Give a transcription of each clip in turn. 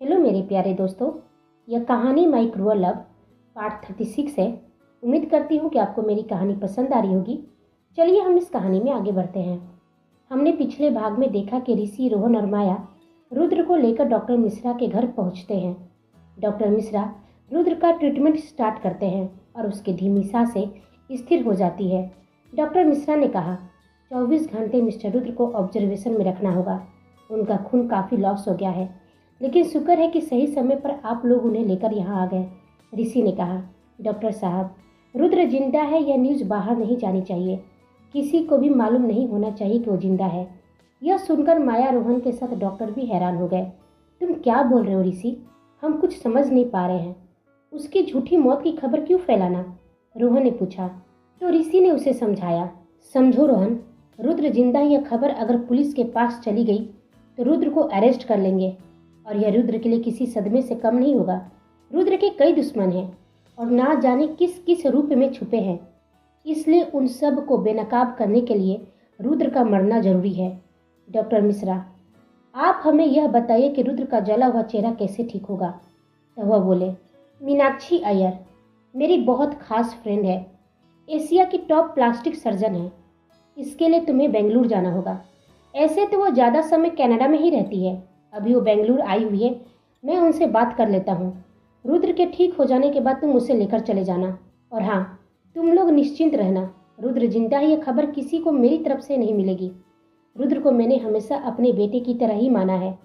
Hello मेरे प्यारे दोस्तों। यह कहानी माई क्रूअल लव पार्ट 36 है। उम्मीद करती हूँ कि आपको मेरी कहानी पसंद आ रही होगी। चलिए हम इस कहानी में आगे बढ़ते हैं। हमने पिछले भाग में देखा कि ऋषि, रोहन और माया रुद्र को लेकर डॉक्टर मिश्रा के घर पहुँचते हैं। डॉक्टर मिश्रा रुद्र का ट्रीटमेंट स्टार्ट करते हैं और उसकी धीमी सांसें स्थिर हो जाती है। डॉक्टर मिश्रा ने कहा, 24 घंटे मिस्टर रुद्र को ऑब्जर्वेशन में रखना होगा। उनका खून काफ़ी लॉस हो गया है, लेकिन शुक्र है कि सही समय पर आप लोग उन्हें लेकर यहाँ आ गए। ऋषि ने कहा, डॉक्टर साहब, रुद्र जिंदा है, यह न्यूज़ बाहर नहीं जानी चाहिए। किसी को भी मालूम नहीं होना चाहिए कि वो जिंदा है। यह सुनकर माया, रोहन के साथ डॉक्टर भी हैरान हो गए। तुम क्या बोल रहे हो ऋषि? हम कुछ समझ नहीं पा रहे हैं। उसकी झूठी मौत की खबर क्यों फैलाना? रोहन ने पूछा। तो ऋषि ने उसे समझाया, समझो रोहन, रुद्र जिंदा, यह खबर अगर पुलिस के पास चली गई तो रुद्र को अरेस्ट कर लेंगे और यह रुद्र के लिए किसी सदमे से कम नहीं होगा। रुद्र के कई दुश्मन हैं और ना जाने किस किस रूप में छुपे हैं, इसलिए उन सब को बेनकाब करने के लिए रुद्र का मरना जरूरी है। डॉक्टर मिश्रा, आप हमें यह बताइए कि रुद्र का जला हुआ चेहरा कैसे ठीक होगा? तो वह बोले, मीनाक्षी अय्यर मेरी बहुत खास फ्रेंड है, एशिया की टॉप प्लास्टिक सर्जन है। इसके लिए तुम्हें बेंगलुरु जाना होगा। ऐसे तो वो ज़्यादा समय कनाडा में ही रहती है, अभी वो बेंगलुरु आई हुई है। मैं उनसे बात कर लेता हूँ। रुद्र के ठीक हो जाने के बाद तुम उसे लेकर चले जाना। और हाँ, तुम लोग निश्चिंत रहना, रुद्र जिंदा है, यह खबर किसी को मेरी तरफ से नहीं मिलेगी। रुद्र को मैंने हमेशा अपने बेटे की तरह ही माना है।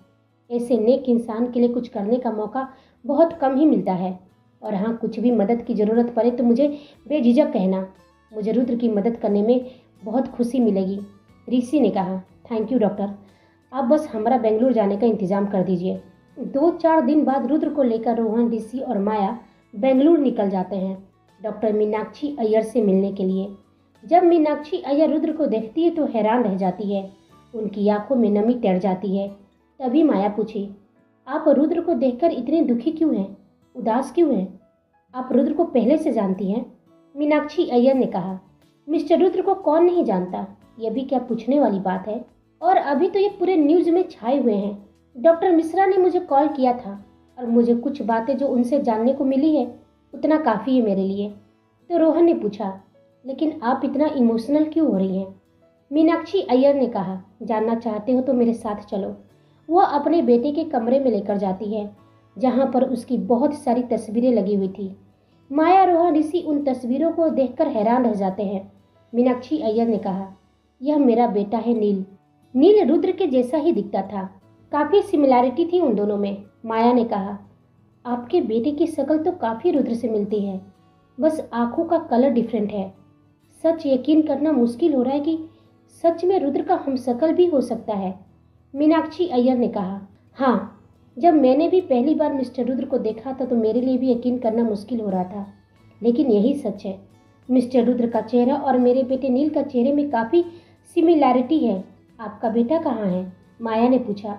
ऐसे नेक इंसान के लिए कुछ करने का मौका बहुत कम ही मिलता है। और हाँ, कुछ भी मदद की ज़रूरत पड़े तो मुझे बेझिझक कहना। मुझे रुद्र की मदद करने में बहुत खुशी मिलेगी। ऋषि ने कहा, थैंक यू डॉक्टर, आप बस हमारा बेंगलुरु जाने का इंतज़ाम कर दीजिए। 2-4 दिन बाद रुद्र को लेकर रोहन, ऋषि और माया बेंगलुरु निकल जाते हैं डॉक्टर मीनाक्षी अय्यर से मिलने के लिए। जब मीनाक्षी अय्यर रुद्र को देखती है तो हैरान रह जाती है। उनकी आंखों में नमी तैर जाती है। तभी माया पूछी, आप रुद्र को देखकर इतने दुखी क्यों हैं, उदास क्यों हैं? आप रुद्र को पहले से जानती हैं? मीनाक्षी अय्यर ने कहा, मिस्टर रुद्र को कौन नहीं जानता, यह भी क्या पूछने वाली बात है। और अभी तो ये पूरे न्यूज़ में छाए हुए हैं। डॉक्टर मिश्रा ने मुझे कॉल किया था और मुझे कुछ बातें जो उनसे जानने को मिली है, उतना काफ़ी है मेरे लिए। तो रोहन ने पूछा, लेकिन आप इतना इमोशनल क्यों हो रही हैं? मीनाक्षी अय्यर ने कहा, जानना चाहते हो तो मेरे साथ चलो। वह अपने बेटे के कमरे में लेकर जाती है, जहाँ पर उसकी बहुत सारी तस्वीरें लगी हुई थी। माया, रोहन, ऋषि उन तस्वीरों को देखकर हैरान रह जाते हैं। मीनाक्षी अय्यर ने कहा, यह मेरा बेटा है नील। नील रुद्र के जैसा ही दिखता था, काफ़ी सिमिलैरिटी थी उन दोनों में। माया ने कहा, आपके बेटे की शक्ल तो काफ़ी रुद्र से मिलती है, बस आंखों का कलर डिफरेंट है। सच यकीन करना मुश्किल हो रहा है कि सच में रुद्र का हमशक्ल भी हो सकता है। मीनाक्षी अय्यर ने कहा, हाँ, जब मैंने भी पहली बार मिस्टर रुद्र को देखा था तो मेरे लिए भी यकीन करना मुश्किल हो रहा था, लेकिन यही सच है। मिस्टर रुद्र का चेहरा और मेरे बेटे नील का चेहरे में काफ़ी सिमिलैरिटी है। आपका बेटा कहाँ है? माया ने पूछा।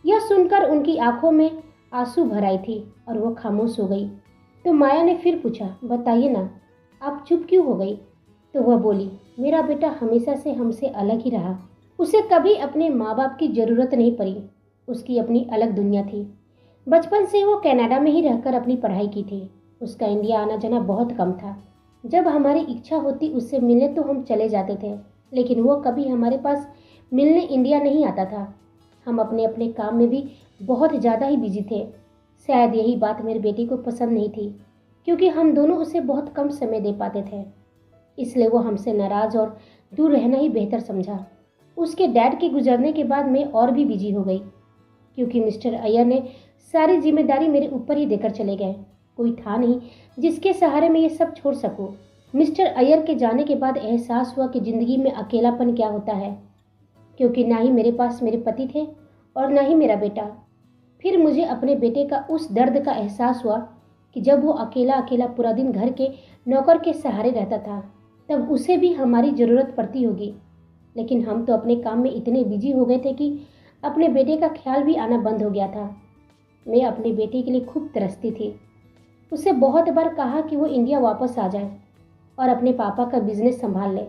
यह सुनकर उनकी आंखों में आंसू भर आई थी और वह खामोश हो गई। तो माया ने फिर पूछा, बताइए ना, आप चुप क्यों हो गई? तो वह बोली, मेरा बेटा हमेशा से हमसे अलग ही रहा। उसे कभी अपने माँ बाप की ज़रूरत नहीं पड़ी। उसकी अपनी अलग दुनिया थी। बचपन से वो कनाडा में ही रहकर अपनी पढ़ाई की थी। उसका इंडिया आना जाना बहुत कम था। जब हमारी इच्छा होती उससे मिलने तो हम चले जाते थे, लेकिन वो कभी हमारे पास मिलने इंडिया नहीं आता था। हम अपने अपने काम में भी बहुत ज़्यादा ही बिजी थे। शायद यही बात मेरे बेटे को पसंद नहीं थी, क्योंकि हम दोनों उसे बहुत कम समय दे पाते थे। इसलिए वो हमसे नाराज़ और दूर रहना ही बेहतर समझा। उसके डैड के गुजरने के बाद मैं और भी बिजी हो गई, क्योंकि मिस्टर अय्यर ने सारी जिम्मेदारी मेरे ऊपर ही देकर चले गए। कोई था नहीं जिसके सहारे मैं ये सब छोड़ सकूं। मिस्टर अय्यर के जाने के बाद एहसास हुआ कि ज़िंदगी में अकेलापन क्या होता है, क्योंकि ना ही मेरे पास मेरे पति थे और ना ही मेरा बेटा। फिर मुझे अपने बेटे का उस दर्द का एहसास हुआ कि जब वो अकेला अकेला पूरा दिन घर के नौकर के सहारे रहता था, तब उसे भी हमारी ज़रूरत पड़ती होगी। लेकिन हम तो अपने काम में इतने बिजी हो गए थे कि अपने बेटे का ख्याल भी आना बंद हो गया था। मैं अपने बेटे के लिए खूब तरसती थी। उसे बहुत बार कहा कि वो इंडिया वापस आ जाए और अपने पापा का बिजनेस संभाल ले,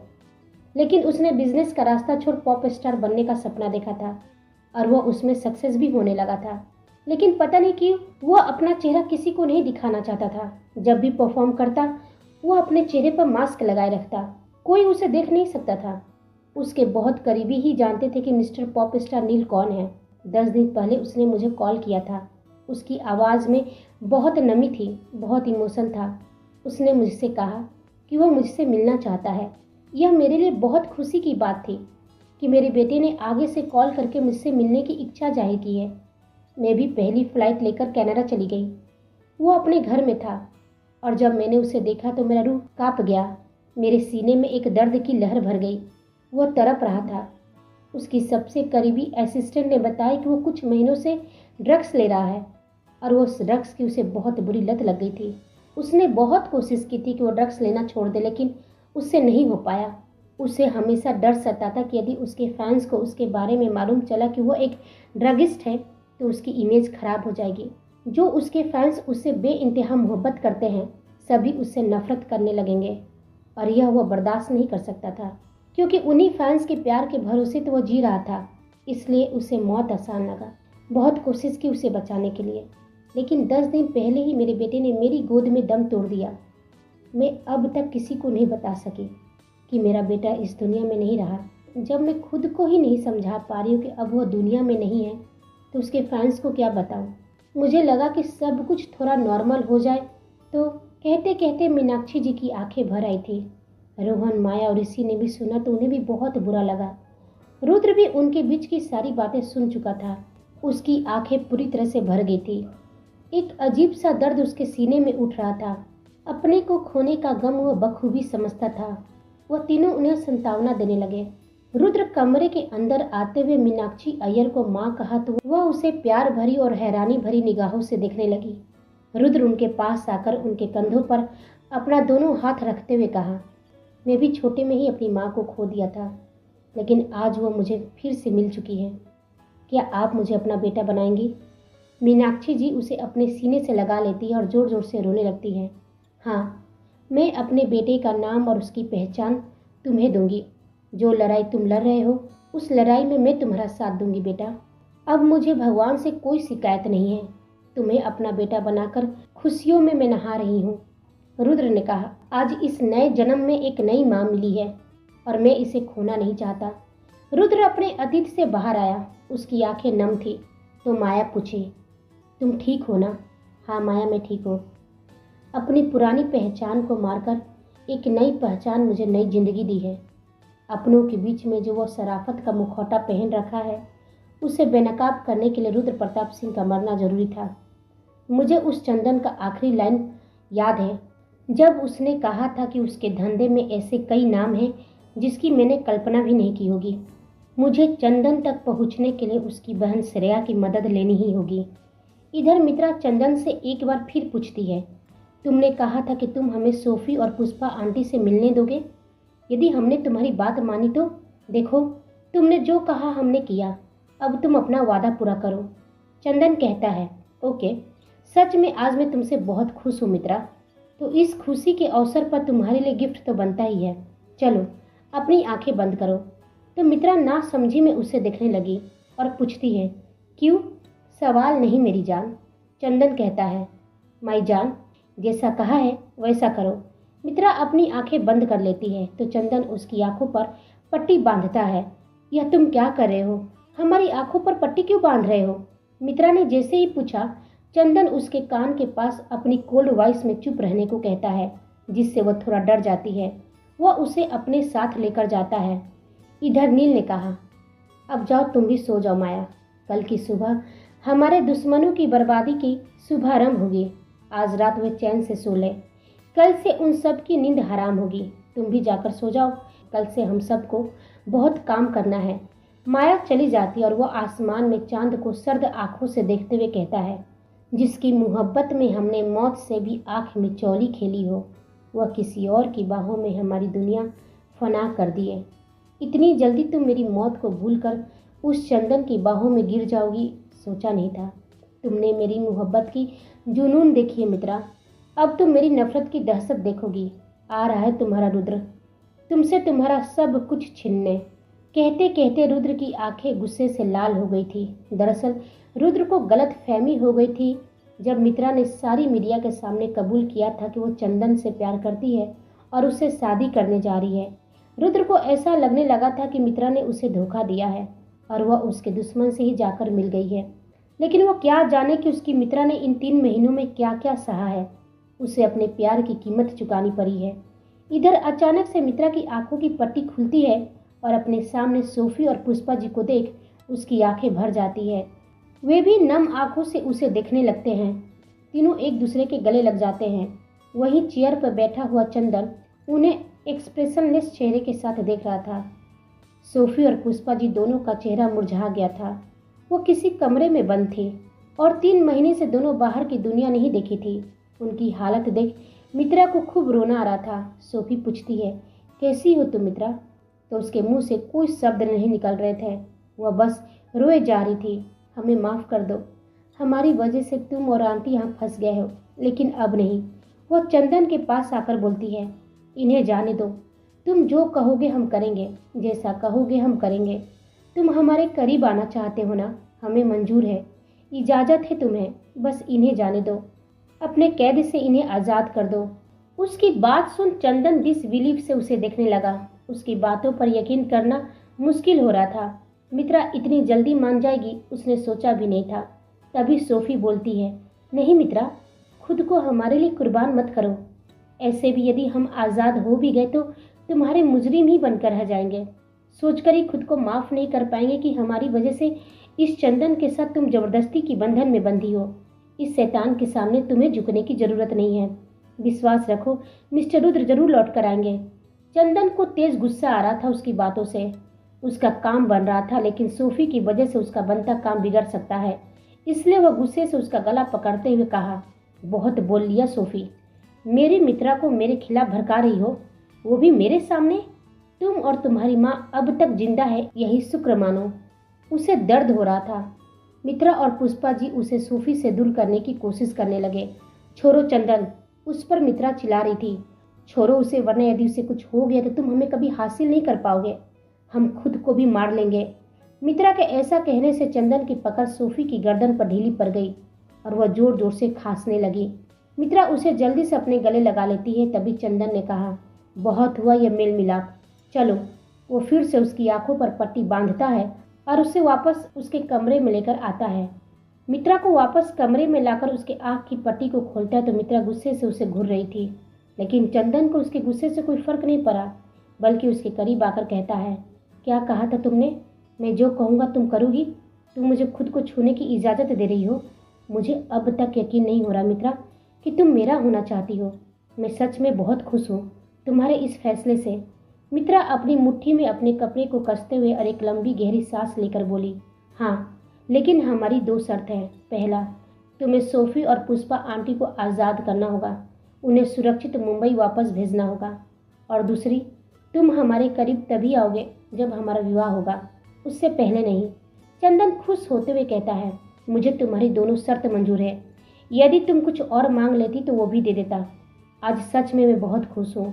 लेकिन उसने बिजनेस का रास्ता छोड़ पॉप स्टार बनने का सपना देखा था और वह उसमें सक्सेस भी होने लगा था। लेकिन पता नहीं क्यों वह अपना चेहरा किसी को नहीं दिखाना चाहता था। जब भी परफॉर्म करता वह अपने चेहरे पर मास्क लगाए रखता, कोई उसे देख नहीं सकता था। उसके बहुत करीबी ही जानते थे कि मिस्टर पॉप स्टार नील कौन है। 10 दिन पहले उसने मुझे कॉल किया था। उसकी आवाज़ में बहुत नमी थी, बहुत इमोशन था। उसने मुझसे कहा कि वह मुझसे मिलना चाहता है। यह मेरे लिए बहुत खुशी की बात थी कि मेरे बेटे ने आगे से कॉल करके मुझसे मिलने की इच्छा जाहिर की है। मैं भी पहली फ्लाइट लेकर कनाडा चली गई। वो अपने घर में था और जब मैंने उसे देखा तो मेरा रूह कांप गया। मेरे सीने में एक दर्द की लहर भर गई। वह तड़प रहा था। उसकी सबसे करीबी असिस्टेंट ने बताया कि वो कुछ महीनों से ड्रग्स ले रहा है और वो उस ड्रग्स की उसे बहुत बुरी लत लग गई थी। उसने बहुत कोशिश की थी कि वो ड्रग्स लेना छोड़ दे, लेकिन उससे नहीं हो पाया। उसे हमेशा डर सताता कि यदि उसके फैंस को उसके बारे में मालूम चला कि वो एक ड्रगिस्ट है तो उसकी इमेज खराब हो जाएगी। जो उसके फैंस उससे बेइंतहा मोहब्बत करते हैं सभी उससे नफरत करने लगेंगे और यह वह बर्दाश्त नहीं कर सकता था, क्योंकि उन्हीं फैंस के प्यार के भरोसे तो वह जी रहा था। इसलिए उसे मौत आसान लगा। बहुत कोशिश की उसे बचाने के लिए, लेकिन 10 दिन पहले ही मेरे बेटे ने मेरी गोद में दम तोड़ दिया। मैं अब तक किसी को नहीं बता सकी कि मेरा बेटा इस दुनिया में नहीं रहा। जब मैं खुद को ही नहीं समझा पा रही हूँ कि अब वह दुनिया में नहीं है तो उसके फैंस को क्या बताऊं। मुझे लगा कि सब कुछ थोड़ा नॉर्मल हो जाए तो कहते कहते मीनाक्षी जी की आंखें भर आई थी। रोहन, माया और ऋषि ने भी सुना तो उन्हें भी बहुत बुरा लगा। रुद्र भी उनके बीच की सारी बातें सुन चुका था। उसकी आंखें पूरी तरह से भर गई थी। एक अजीब सा दर्द उसके सीने में उठ रहा था। अपने को खोने का गम वह बखूबी समझता था। वह तीनों उन्हें संतावना देने लगे। रुद्र कमरे के अंदर आते हुए मीनाक्षी अय्यर को माँ कहा तो वह उसे प्यार भरी और हैरानी भरी निगाहों से देखने लगी। रुद्र उनके पास आकर उनके कंधों पर अपना दोनों हाथ रखते हुए कहा, मैं भी छोटे में ही अपनी माँ को खो दिया था, लेकिन आज वो मुझे फिर से मिल चुकी है। क्या आप मुझे अपना बेटा बनाएंगी? मीनाक्षी जी उसे अपने सीने से लगा लेती है और जोर जोर से रोने लगती है। हाँ, मैं अपने बेटे का नाम और उसकी पहचान तुम्हें दूंगी। जो लड़ाई तुम लड़ रहे हो उस लड़ाई में मैं तुम्हारा साथ दूंगी बेटा। अब मुझे भगवान से कोई शिकायत नहीं है। तुम्हें अपना बेटा बनाकर खुशियों में मैं नहा रही हूँ। रुद्र ने कहा, आज इस नए जन्म में एक नई माँ मिली है और मैं इसे खोना नहीं चाहता। रुद्र अपने अतीत से बाहर आया। उसकी आंखें नम थी तो माया पूछी, तुम ठीक हो ना? हाँ माया, मैं ठीक हूँ। अपनी पुरानी पहचान को मारकर एक नई पहचान मुझे नई जिंदगी दी है। अपनों के बीच में जो वो शराफत का मुखौटा पहन रखा है उसे बेनकाब करने के लिए रुद्र प्रताप सिंह का मरना जरूरी था। मुझे उस चंदन का आखिरी लाइन याद है जब उसने कहा था कि उसके धंधे में ऐसे कई नाम हैं जिसकी मैंने कल्पना भी नहीं की होगी। मुझे चंदन तक पहुंचने के लिए उसकी बहन श्रेया की मदद लेनी ही होगी। इधर मित्रा चंदन से एक बार फिर पूछती है, तुमने कहा था कि तुम हमें सोफी और पुष्पा आंटी से मिलने दोगे। यदि हमने तुम्हारी बात मानी तो देखो, तुमने जो कहा हमने किया। अब तुम अपना वादा पूरा करो। चंदन कहता है, ओके। सच में आज मैं तुमसे बहुत खुश हूँ मित्रा। तो इस खुशी के अवसर पर तुम्हारे लिए गिफ्ट तो बनता ही है। चलो अपनी आंखें बंद करो। तो मित्रा ना समझी में उसे देखने लगी और पूछती है, क्यों? सवाल नहीं मेरी जान। चंदन कहता है, माई जान, जैसा कहा है वैसा करो। मित्रा अपनी आंखें बंद कर लेती है तो चंदन उसकी आंखों पर पट्टी बांधता है। यह तुम क्या कर रहे हो? हमारी आंखों पर पट्टी क्यों बांध रहे हो? मित्रा ने जैसे ही पूछा, चंदन उसके कान के पास अपनी कोल्ड वॉइस में चुप रहने को कहता है, जिससे वह थोड़ा डर जाती है। वह उसे अपने साथ लेकर जाता है। इधर नील ने कहा, अब जाओ तुम भी सो जाओ माया। कल की सुबह हमारे दुश्मनों की बर्बादी की शुभारंभ होगी। आज रात वे चैन से सो ले। कल से उन सब की नींद हराम होगी। तुम भी जाकर सो जाओ। कल से हम सबको बहुत काम करना है। माया चली जाती और वह आसमान में चांद को सर्द आंखों से देखते हुए कहता है, जिसकी मोहब्बत में हमने मौत से भी आंख मिचौली खेली हो, वह किसी और की बाहों में हमारी दुनिया फना कर दिए। इतनी जल्दी तुम मेरी मौत को भूलकर उस चंदन की बाहों में गिर जाओगी, सोचा नहीं था। तुमने मेरी मोहब्बत की जुनून देखी है मित्रा। अब तुम मेरी नफरत की दहशत देखोगी। आ रहा है तुम्हारा रुद्र, तुमसे तुम्हारा सब कुछ छीनने। कहते कहते रुद्र की आंखें गुस्से से लाल हो गई थी। दरअसल रुद्र को गलत फहमी हो गई थी जब मित्रा ने सारी मीडिया के सामने कबूल किया था कि वो चंदन से प्यार करती है और उससे शादी करने जा रही है। रुद्र को ऐसा लगने लगा था कि मित्रा ने उसे धोखा दिया है और वह उसके दुश्मन से ही जाकर मिल गई है। लेकिन वो क्या जाने कि उसकी मित्रा ने इन 3 महीनों में क्या क्या सहा है। उसे अपने प्यार की कीमत चुकानी पड़ी है। इधर अचानक से मित्रा की आंखों की पट्टी खुलती है और अपने सामने सोफी और पुष्पा जी को देख उसकी आंखें भर जाती है। वे भी नम आंखों से उसे देखने लगते हैं। तीनों एक दूसरे के गले लग जाते हैं। वहीं चेयर पर बैठा हुआ चंदन उन्हें एक्सप्रेशनलेस चेहरे के साथ देख रहा था। सोफी और पुष्पा जी दोनों का चेहरा मुरझा गया था। वो किसी कमरे में बंद थे और 3 महीने से दोनों बाहर की दुनिया नहीं देखी थी। उनकी हालत देख मित्रा को खूब रोना आ रहा था। सोफी पूछती है, कैसी हो तुम मित्रा? तो उसके मुंह से कोई शब्द नहीं निकल रहे थे। वह बस रोए जा रही थी। हमें माफ़ कर दो, हमारी वजह से तुम और आंटी यहाँ फंस गए हो, लेकिन अब नहीं। वह चंदन के पास आकर बोलती है, इन्हें जाने दो, तुम जो कहोगे हम करेंगे, जैसा कहोगे हम करेंगे। तुम हमारे करीब आना चाहते हो ना, हमें मंजूर है, इजाज़त है तुम्हें, बस इन्हें जाने दो, अपने कैद से इन्हें आज़ाद कर दो। उसकी बात सुन चंदन डिसबिलीव से उसे देखने लगा। उसकी बातों पर यकीन करना मुश्किल हो रहा था। मित्रा इतनी जल्दी मान जाएगी उसने सोचा भी नहीं था। तभी सोफी बोलती है, नहीं मित्रा, खुद को हमारे लिए कुर्बान मत करो। ऐसे भी यदि हम आज़ाद हो भी गए तो तुम्हारे मुजरिम ही बनकर रह जाएंगे। सोचकर ही खुद को माफ़ नहीं कर पाएंगे कि हमारी वजह से इस चंदन के साथ तुम जबरदस्ती की बंधन में बंधी हो। इस शैतान के सामने तुम्हें झुकने की ज़रूरत नहीं है। विश्वास रखो, मिस्टर रुद्र जरूर लौट कर आएंगे। चंदन को तेज गुस्सा आ रहा था उसकी बातों से। उसका काम बन रहा था, लेकिन सोफी की वजह से उसका बनता काम बिगड़ सकता है। इसलिए वह गुस्से से उसका गला पकड़ते हुए कहा, बहुत बोल लिया सोफी, मेरी मित्रा को मेरे खिलाफ भड़का रही हो, वो भी मेरे सामने। तुम और तुम्हारी माँ अब तक जिंदा है, यही शुक्र मानो। उसे दर्द हो रहा था। मित्रा और पुष्पा जी उसे सोफी से दूर करने की कोशिश करने लगे। छोड़ो चंदन, उस पर मित्रा चिल्ला रही थी। छोड़ो उसे, वरना यदि उसे कुछ हो गया तो तुम हमें कभी हासिल नहीं कर पाओगे, हम खुद को भी मार लेंगे। मित्रा के ऐसा कहने से चंदन की पकड़ सोफी की गर्दन पर ढीली पड़ गई और वह जोर जोर से खांसने लगी। मित्रा उसे जल्दी से अपने गले लगा लेती है। तभी चंदन ने कहा, बहुत हुआ यह मेल मिलाप, चलो। वो फिर से उसकी आंखों पर पट्टी बांधता है और उसे वापस उसके कमरे में लेकर आता है। मित्रा को वापस कमरे में लाकर उसके आंख की पट्टी को खोलता है तो मित्रा गुस्से से उसे घूर रही थी। लेकिन चंदन को उसके गुस्से से कोई फर्क नहीं पड़ा, बल्कि उसके करीब आकर कहता है, क्या कहा था तुमने? मैं जो कहूँगा तुम करोगी? तुम मुझे खुद को छूने की इजाज़त दे रही हो? मुझे अब तक यकीन नहीं हो रहा मित्रा कि तुम मेरा होना चाहती हो। मैं सच में बहुत खुश हूँ तुम्हारे इस फैसले से। मित्रा अपनी मुट्ठी में अपने कपड़े को कसते हुए और एक लंबी गहरी सांस लेकर बोली, हाँ, लेकिन हमारी 2 शर्त है। पहला, तुम्हें सोफी और पुष्पा आंटी को आज़ाद करना होगा, उन्हें सुरक्षित मुंबई वापस भेजना होगा। और दूसरी, तुम हमारे करीब तभी आओगे जब हमारा विवाह होगा, उससे पहले नहीं। चंदन खुश होते हुए कहता है, मुझे तुम्हारी दोनों शर्त मंजूर है। यदि तुम कुछ और मांग लेती तो वो भी दे देता। आज सच में मैं बहुत खुश हूँ।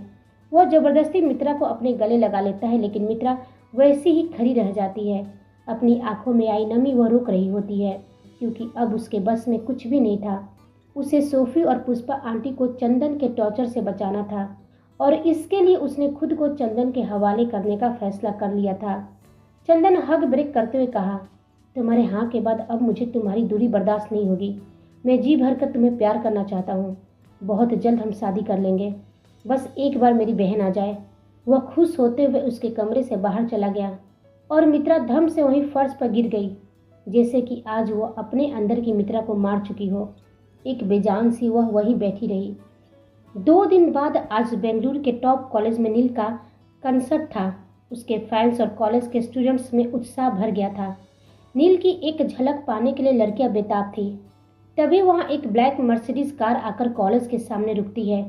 वह जबरदस्ती मित्रा को अपने गले लगा लेता है, लेकिन मित्रा वैसी ही खड़ी रह जाती है। अपनी आंखों में आई नमी वह रोक रही होती है, क्योंकि अब उसके बस में कुछ भी नहीं था। उसे सोफी और पुष्पा आंटी को चंदन के टॉर्चर से बचाना था और इसके लिए उसने खुद को चंदन के हवाले करने का फैसला कर लिया था। चंदन हग ब्रेक करते हुए कहा, तुम्हारे हाँ के बाद अब मुझे तुम्हारी दूरी बर्दाश्त नहीं होगी। मैं जी भर कर तुम्हें प्यार करना चाहता हूँ। बहुत जल्द हम शादी कर लेंगे, बस एक बार मेरी बहन आ जाए। वह खुश होते हुए उसके कमरे से बाहर चला गया और मित्रा धम से वहीं फर्श पर गिर गई, जैसे कि आज वह अपने अंदर की मित्रा को मार चुकी हो। एक बेजान सी वह वहीं बैठी रही। 2 दिन बाद आज बेंगलुरु के टॉप कॉलेज में नील का कंसर्ट था। उसके फैंस और कॉलेज के स्टूडेंट्स में उत्साह भर गया था। नील की एक झलक पाने के लिए लड़कियां बेताब थी। तभी वहां एक ब्लैक मर्सिडीज कार आकर कॉलेज के सामने रुकती है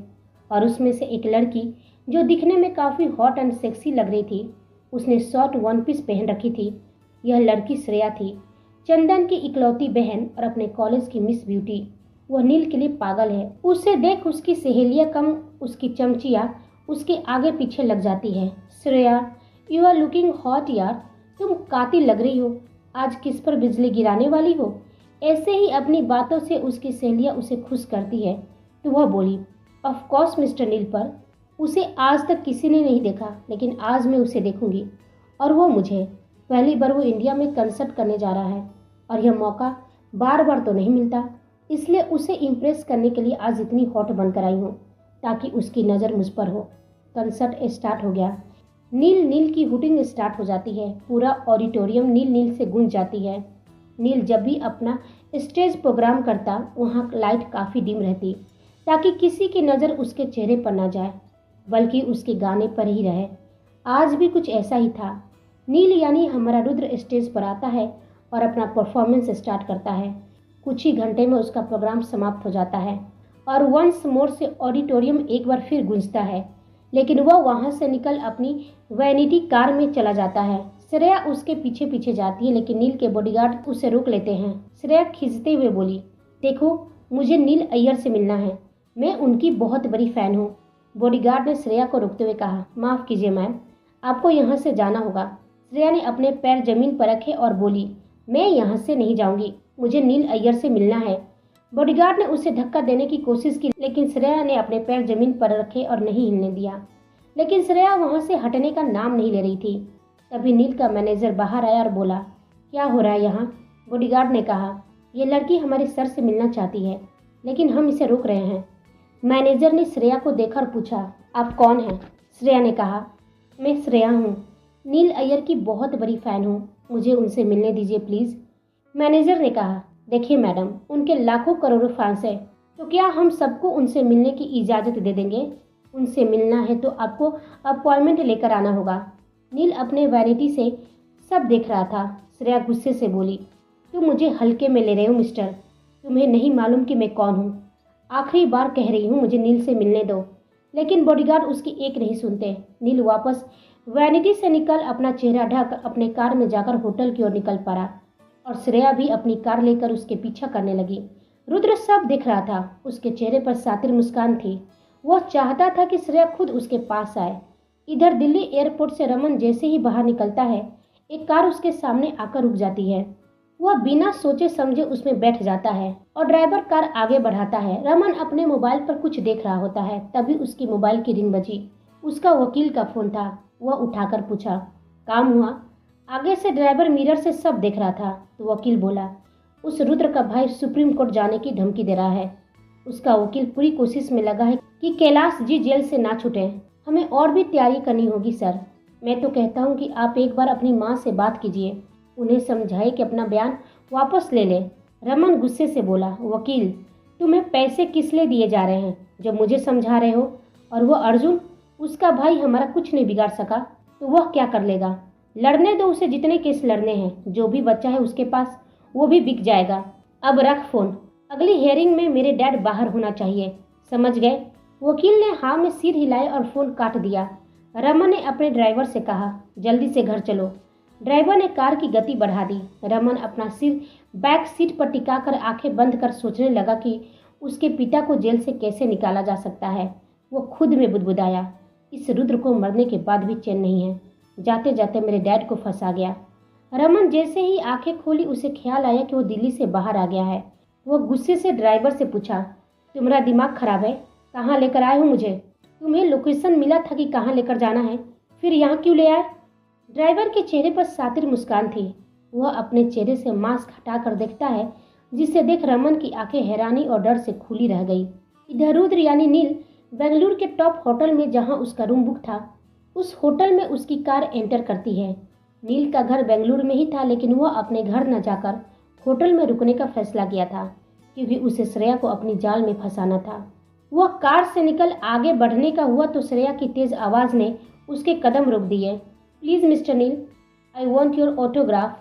और उसमें से एक लड़की, जो दिखने में काफ़ी हॉट एंड सेक्सी लग रही थी, उसने शॉर्ट वन पीस पहन रखी थी। यह लड़की श्रेया थी, चंदन की इकलौती बहन और अपने कॉलेज की मिस ब्यूटी। वह नील के लिए पागल है। उसे देख उसकी सहेलियां कम उसकी चमचियां उसके आगे पीछे लग जाती है। Shreya, you are looking hot यार, तुम कातिल लग रही हो। आज किस पर बिजली गिराने वाली हो? ऐसे ही अपनी बातों से उसकी सहेलियां उसे खुश करती है तो वह बोली, ऑफ कोर्स मिस्टर नील, पर उसे आज तक किसी ने नहीं देखा, लेकिन आज मैं उसे देखूंगी और वो मुझे। पहली बार वो इंडिया में कंसर्ट करने जा रहा है और यह मौका बार बार तो नहीं मिलता, इसलिए उसे इम्प्रेस करने के लिए आज इतनी हॉट बनकर आई हूँ ताकि उसकी नज़र मुझ पर हो। कंसर्ट स्टार्ट हो गया। नील नील की हुटिंग स्टार्ट हो जाती है। पूरा ऑडिटोरियम नील नील से गूंज जाती है। नील जब भी अपना स्टेज प्रोग्राम करता वहाँ लाइट काफ़ी डिम रहती ताकि किसी की नज़र उसके चेहरे पर ना जाए, बल्कि उसके गाने पर ही रहे। आज भी कुछ ऐसा ही था। नील यानी हमारा रुद्र स्टेज पर आता है और अपना परफॉर्मेंस स्टार्ट करता है। कुछ ही घंटे में उसका प्रोग्राम समाप्त हो जाता है और वंस मोर से ऑडिटोरियम एक बार फिर गूंजता है, लेकिन वह वहाँ से निकल अपनी वैनिटी कार में चला जाता है। श्रेया उसके पीछे पीछे जाती है, लेकिन नील के बॉडीगार्ड उसे रोक लेते हैं। श्रेया खींचते हुए बोली, देखो मुझे नील अय्यर से मिलना है, मैं उनकी बहुत बड़ी फ़ैन हूँ। बॉडीगार्ड ने श्रेया को रोकते हुए कहा, माफ़ कीजिए मैम, आपको यहाँ से जाना होगा। श्रेया ने अपने पैर जमीन पर रखे और बोली, मैं यहाँ से नहीं जाऊँगी, मुझे नील अय्यर से मिलना है। बॉडीगार्ड ने उसे धक्का देने की कोशिश की, लेकिन श्रेया ने अपने पैर जमीन पर रखे और नहीं हिलने दिया। लेकिन श्रेया वहाँ से हटने का नाम नहीं ले रही थी। तभी नील का मैनेजर बाहर आया और बोला, क्या हो रहा है यहाँ? बॉडीगार्ड ने कहा, यह लड़की हमारे सर से मिलना चाहती है, लेकिन हम इसे रोक रहे हैं। मैनेजर ने श्रेया को देखा और पूछा, आप कौन हैं? श्रेया ने कहा, मैं श्रेया हूँ, नील अय्यर की बहुत बड़ी फ़ैन हूँ, मुझे उनसे मिलने दीजिए प्लीज़। मैनेजर ने कहा, देखिए मैडम, उनके लाखों करोड़ों फैंस हैं, तो क्या हम सबको उनसे मिलने की इजाज़त दे देंगे? उनसे मिलना है तो आपको अपॉइंटमेंट लेकर आना होगा। नील अपने वैनिटी से सब देख रहा था। श्रेया गुस्से से बोली, तुम मुझे हल्के में ले रहे हो मिस्टर, तुम्हें नहीं मालूम कि मैं कौन हूँ। आखिरी बार कह रही हूँ, मुझे नील से मिलने दो। लेकिन बॉडीगार्ड उसकी एक नहीं सुनते। नील वापस वैनिटी से निकल अपना चेहरा ढक अपने कार में जाकर होटल की ओर निकल पड़ा और श्रेया भी अपनी कार लेकर उसके पीछा करने लगी। रुद्र सब दिख रहा था, उसके चेहरे पर सातिर मुस्कान थी। वह चाहता था कि श्रेया खुद उसके पास आए। इधर दिल्ली एयरपोर्ट से रमन जैसे ही बाहर निकलता है, एक कार उसके सामने आकर रुक जाती है। वह बिना सोचे समझे उसमें बैठ जाता है और ड्राइवर कार आगे बढ़ाता है। रमन अपने मोबाइल पर कुछ देख रहा होता है, तभी उसकी मोबाइल की रिंग बजी। उसका वकील का फोन था। वह उठाकर पूछा, काम हुआ? आगे से ड्राइवर मिरर से सब देख रहा था तो वकील बोला, उस रुद्र का भाई सुप्रीम कोर्ट जाने की धमकी दे रहा है। उसका वकील पूरी कोशिश में लगा है कि कैलाश जी जेल से ना छूटे। हमें और भी तैयारी करनी होगी सर। मैं तो कहता हूँ कि आप एक बार अपनी माँ से बात कीजिए, उन्हें समझाइए कि अपना बयान वापस ले लें। रमन गुस्से से बोला, वकील तुम्हें पैसे किस लिए दिए जा रहे हैं जो मुझे समझा रहे हो? और वो अर्जुन, उसका भाई हमारा कुछ नहीं बिगाड़ सका तो वह क्या कर लेगा? लड़ने दो उसे, जितने केस लड़ने हैं। जो भी बच्चा है उसके पास वो भी बिक जाएगा। अब रख फोन, अगली हियरिंग में मेरे डैड बाहर होना चाहिए, समझ गए? वकील ने हाँ में सिर हिलाया और फोन काट दिया। रमन ने अपने ड्राइवर से कहा, जल्दी से घर चलो। ड्राइवर ने कार की गति बढ़ा दी। रमन अपना सिर बैक सीट पर टिकाकर आंखें बंद कर सोचने लगा कि उसके पिता को जेल से कैसे निकाला जा सकता है। वो खुद में बुदबुदाया, इस रुद्र को मरने के बाद भी चैन नहीं है, जाते जाते मेरे डैड को फंसा गया। रमन जैसे ही आंखें खोली उसे ख्याल आया कि वो दिल्ली से बाहर आ गया है। वो गुस्से से ड्राइवर से पूछा, तुम्हारा दिमाग खराब है? कहाँ लेकर आए हो मुझे? तुम्हें लोकेशन मिला था कि कहाँ लेकर जाना है, फिर यहाँ क्यों ले आए? ड्राइवर के चेहरे पर सातिर मुस्कान थी। वह अपने चेहरे से मास्क हटाकर देखता है, जिसे देख रमन की आंखें हैरानी और डर से खुली रह गई। इधर रुद्र यानी नील बेंगलुरु के टॉप होटल में जहाँ उसका रूम बुक था, उस होटल में उसकी कार एंटर करती है। नील का घर बेंगलुरु में ही था, लेकिन वह अपने घर न जाकर होटल में रुकने का फैसला किया था, क्योंकि उसे श्रेया को अपनी जाल में फंसाना था। वह कार से निकल आगे बढ़ने का हुआ तो श्रेया की तेज आवाज़ ने उसके कदम रोक दिए। Please mister Neel, I want your autograph,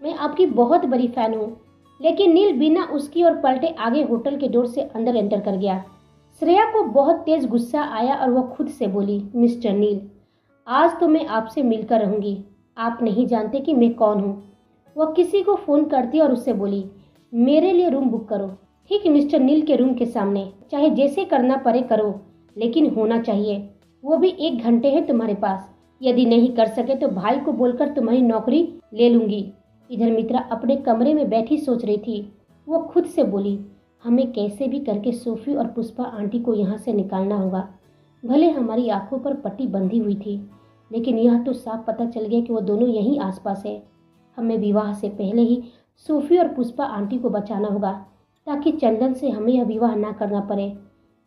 मैं आपकी बहुत बड़ी फ़ैन हूँ। लेकिन नील बिना उसकी ओर पलटे आगे होटल के डोर से अंदर एंटर कर गया। श्रेया को बहुत तेज गुस्सा आया और वह खुद से बोली, मिस्टर नील, आज तो मैं आपसे मिलकर रहूँगी। आप नहीं जानते कि मैं कौन हूँ। वह किसी को फ़ोन करती और उससे बोली, मेरे लिए रूम बुक करो। ठीक मिस्टर नील के रूम के सामने, चाहे जैसे करना पड़े करो, लेकिन होना चाहिए। वो भी 1 घंटे है तुम्हारे पास, यदि नहीं कर सके तो भाई को बोलकर तुम्हारी नौकरी ले लूंगी। इधर मित्रा अपने कमरे में बैठी सोच रही थी। वो खुद से बोली, हमें कैसे भी करके सोफी और पुष्पा आंटी को यहाँ से निकालना होगा। भले हमारी आंखों पर पट्टी बंधी हुई थी, लेकिन यह तो साफ पता चल गया कि वो दोनों यहीं आसपास है। हमें विवाह से पहले ही सोफी और पुष्पा आंटी को बचाना होगा, ताकि चंदन से हमें यह विवाह ना करना पड़े।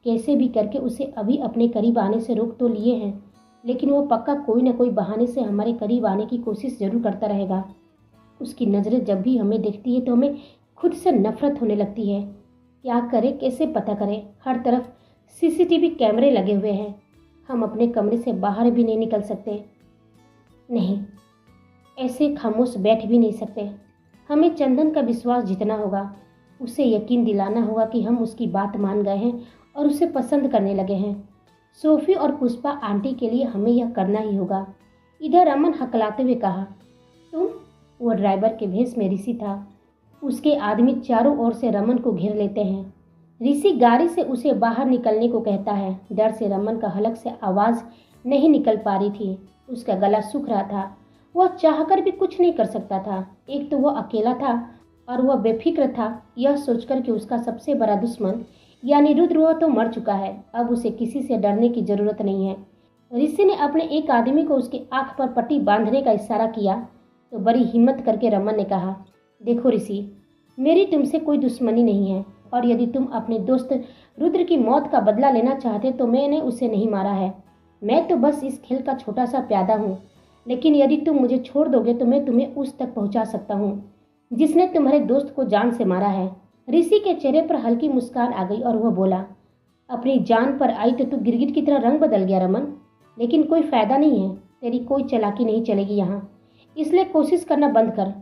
कैसे भी करके उसे अभी अपने करीब आने से रोक तो लिए हैं, लेकिन वो पक्का कोई न कोई बहाने से हमारे करीब आने की कोशिश जरूर करता रहेगा। उसकी नज़रें जब भी हमें देखती है तो हमें खुद से नफरत होने लगती है। क्या करे, कैसे पता करें? हर तरफ सीसीटीवी कैमरे लगे हुए हैं। हम अपने कमरे से बाहर भी नहीं निकल सकते। नहीं, ऐसे खामोश बैठ भी नहीं सकते। हमें चंदन का विश्वास जीतना होगा। उसे यकीन दिलाना होगा कि हम उसकी बात मान गए हैं और उसे पसंद करने लगे हैं। सोफी और पुष्पा आंटी के लिए हमें यह करना ही होगा। इधर अमन हकलाते हुए कहा, तुम? वो ड्राइवर के भेष में ऋषि था। उसके आदमी चारों ओर से रमन को घेर लेते हैं। ऋषि गाड़ी से उसे बाहर निकलने को कहता है। डर से रमन का हलक से आवाज़ नहीं निकल पा रही थी। उसका गला सूख रहा था। वह चाहकर भी कुछ नहीं कर सकता था। एक तो वह अकेला था और वह बेफिक्र था, यह सोचकर कि उसका सबसे बड़ा दुश्मन यानी रुद्र तो मर चुका है। अब उसे किसी से डरने की जरूरत नहीं है। ऋषि ने अपने एक आदमी को उसकी आंख पर पट्टी बांधने का इशारा किया तो बड़ी हिम्मत करके रमन ने कहा, देखो ऋषि, मेरी तुमसे कोई दुश्मनी नहीं है, और यदि तुम अपने दोस्त रुद्र की मौत का बदला लेना चाहते तो मैंने उसे नहीं मारा है। मैं तो बस इस खेल का छोटा सा प्यादा हूँ, लेकिन यदि तुम मुझे छोड़ दोगे तो मैं तुम्हें उस तक पहुँचा सकता हूँ जिसने तुम्हारे दोस्त को जान से मारा है। ऋषि के चेहरे पर हल्की मुस्कान आ गई और वह बोला, अपनी जान पर आई तो तू गिरगिट की तरह रंग बदल गया रमन। लेकिन कोई फायदा नहीं है, तेरी कोई चालाकी नहीं चलेगी यहाँ, इसलिए कोशिश करना बंद कर।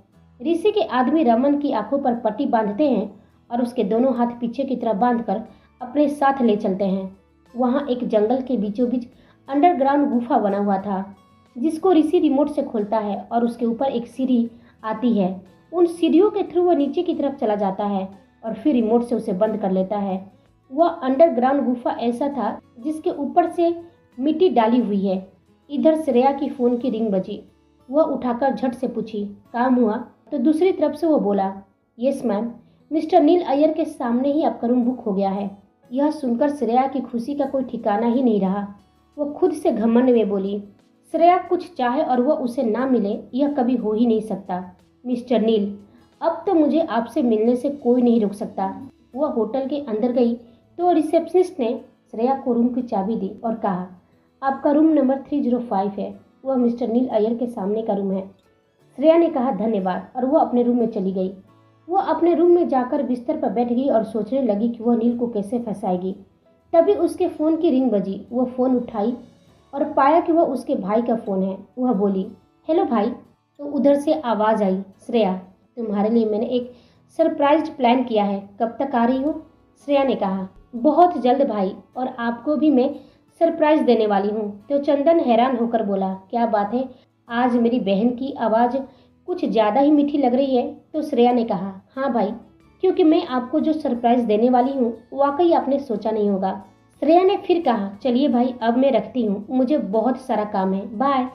ऋषि के आदमी रमन की आंखों पर पट्टी बांधते हैं और उसके दोनों हाथ पीछे की तरफ बांधकर अपने साथ ले चलते हैं। वहाँ एक जंगल के बीचों बीच अंडरग्राउंड गुफा बना हुआ था, जिसको ऋषि रिमोट से खोलता है और उसके ऊपर एक सीढ़ी आती है। उन सीढ़ियों के थ्रू वह नीचे की तरफ चला जाता है और फिर रिमोट से उसे बंद कर लेता है। वह अंडरग्राउंड गुफा ऐसा था जिसके ऊपर से मिट्टी डाली हुई है। इधर श्रेया की फ़ोन की रिंग बजी। वह उठाकर झट से पूछी, काम हुआ? तो दूसरी तरफ से वो बोला, यस मैम, मिस्टर नील अय्यर के सामने ही आपका रूम बुक हो गया है। यह सुनकर श्रेया की खुशी का कोई ठिकाना ही नहीं रहा। वो खुद से घमंड में बोली, श्रेया कुछ चाहे और वह उसे ना मिले, यह कभी हो ही नहीं सकता। मिस्टर नील, अब तो मुझे आपसे मिलने से कोई नहीं रोक सकता। वह होटल के अंदर गई तो रिसेप्शनिस्ट ने श्रेया को रूम की चाबी दी और कहा, आपका रूम नंबर 305 है। वह मिस्टर नील अय्यर के सामने का रूम है। श्रेया ने कहा, धन्यवाद, और वह अपने रूम में चली गई। वह अपने रूम में जाकर बिस्तर पर बैठ गई और सोचने लगी कि वह नील को कैसे फंसाएगी। तभी उसके फ़ोन की रिंग बजी। वह फ़ोन उठाई और पाया कि वह उसके भाई का फ़ोन है। वह बोली, हेलो भाई। तो उधर से आवाज़ आई, श्रेया, तुम्हारे लिए मैंने एक सरप्राइज प्लान किया है, कब तक आ रही हो? श्रेया ने कहा, बहुत जल्द भाई, और आपको भी मैं सरप्राइज देने वाली हूँ। तो चंदन हैरान होकर बोला, क्या बात है, आज मेरी बहन की आवाज़ कुछ ज़्यादा ही मीठी लग रही है। तो श्रेया ने कहा, हाँ भाई, क्योंकि मैं आपको जो सरप्राइज देने वाली हूँ वाकई आपने सोचा नहीं होगा। श्रेया ने फिर कहा, चलिए भाई, अब मैं रखती हूँ, मुझे बहुत सारा काम है, बाय।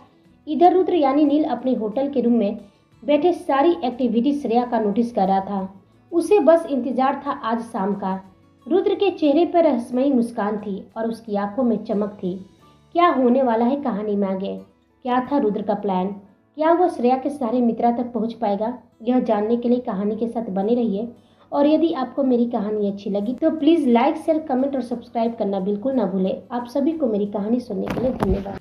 इधर रुद्र यानी नील अपने होटल के रूम में बैठे सारी एक्टिविटी श्रेया का नोटिस कर रहा था। उसे बस इंतजार था आज शाम का। रुद्र के चेहरे पर रहस्यमयी मुस्कान थी और उसकी आंखों में चमक थी। क्या होने वाला है कहानी में आगे? क्या था रुद्र का प्लान? क्या वह श्रेया के सारे मित्रा तक पहुंच पाएगा? यह जानने के लिए कहानी के साथ बने रहिए। और यदि आपको मेरी कहानी अच्छी लगी तो प्लीज़ लाइक, शेयर, कमेंट और सब्सक्राइब करना बिल्कुल ना भूलें। आप सभी को मेरी कहानी सुनने के लिए धन्यवाद।